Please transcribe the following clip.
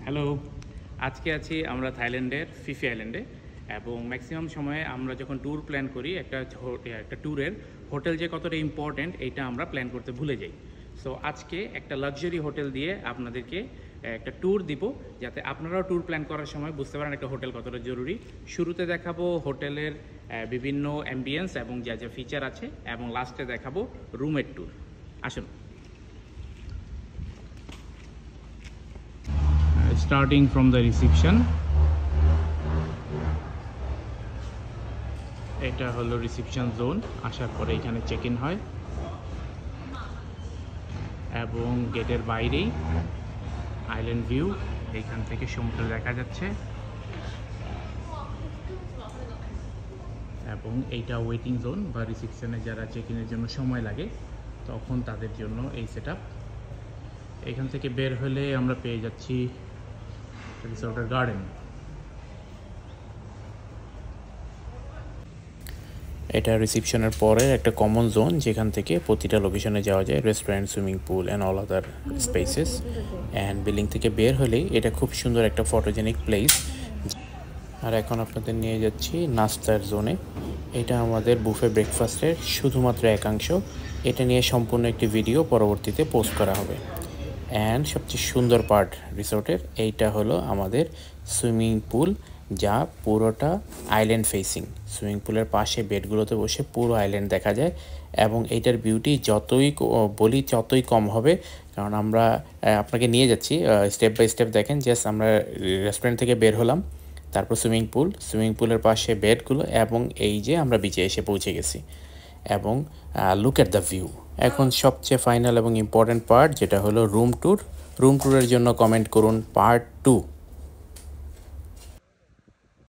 Hello, আজকে আছি আমরা থাইল্যান্ডের ফিফি আইল্যান্ডে এবং ম্যাক্সিমাম সময়ে আমরা যখন ট্যুর প্ল্যান করি একটা ট্যুরের হোটেল যে কতটা ইম্পর্ট্যান্ট এইটা আমরা প্ল্যান করতে ভুলে যাই। সো আজকে একটা লাক্সারি হোটেল দিয়ে আপনাদেরকে একটা ট্যুর দিব, যাতে আপনারাও ট্যুর প্ল্যান করার সময় বুঝতে পারেন একটা হোটেল কতটা জরুরি। শুরুতে দেখাবো হোটেলের বিভিন্ন অ্যাম্বিয়েন্স এবং যা যা ফিচার আছে, এবং লাস্টে দেখাবো রুমের ট্যুর। আসুন। Starting from the reception, এটা হলো রিসেপশন জোন। আসার পরে এখানে চেক ইন হয় এবং গেটের বাইরেই আইল্যান্ড ভিউ, এইখান থেকে সমুদ্র দেখা যাচ্ছে। এবং এইটা ওয়েটিং জোন বা রিসেপশনে যারা চেক ইনের জন্য সময় লাগে তখন তাদের জন্য এই সেট আপ। এখান থেকে বের হলে আমরা পেয়ে যাচ্ছি রিসোর্টের গার্ডেন। এটা রিসেপশনের পরে একটা কমন জোন, যেখান থেকে প্রতিটা লোকেশনে যাওয়া যায়, restaurant, swimming pool and all other spaces. And building থেকে বের হলেই এটা খুব সুন্দর একটা ফটোজেনিক প্লেস। আর এখন আপনাদের নিয়ে যাচ্ছি নাস্তার জোনে। এটা আমাদের বুফে ব্রেকফাস্টের শুধুমাত্র একাংশ। এটা নিয়ে সম্পূর্ণ একটি ভিডিও পরবর্তীতে পোস্ট করা হবে। অ্যান্ড সবচেয়ে সুন্দর পার্ট রিসোর্টের এইটা হলো আমাদের সুইমিং পুল, যা পুরোটা আইল্যান্ড ফেসিং। সুইমিং পুলের পাশে বেডগুলোতে বসে পুরো আইল্যান্ড দেখা যায় এবং এইটার বিউটি যতই বলি ততই কম হবে, কারণ আমরা আপনাকে নিয়ে যাচ্ছি স্টেপ বাই স্টেপ। দেখেন, জাস্ট আমরা রেস্টুরেন্ট থেকে বের হলাম, তারপর সুইমিং পুলের পাশে বেডগুলো, এবং এই যে আমরা বিচে এসে পৌঁছে গেছি। এবং লুক এট দ্য ভিউ। এখন সবচেয়ে ফাইনাল এবং ইম্পর্ট্যান্ট পার্ট, যেটা হলো রুম ট্যুর। রুম ট্যুরের জন্য কমেন্ট করুন পার্ট 2।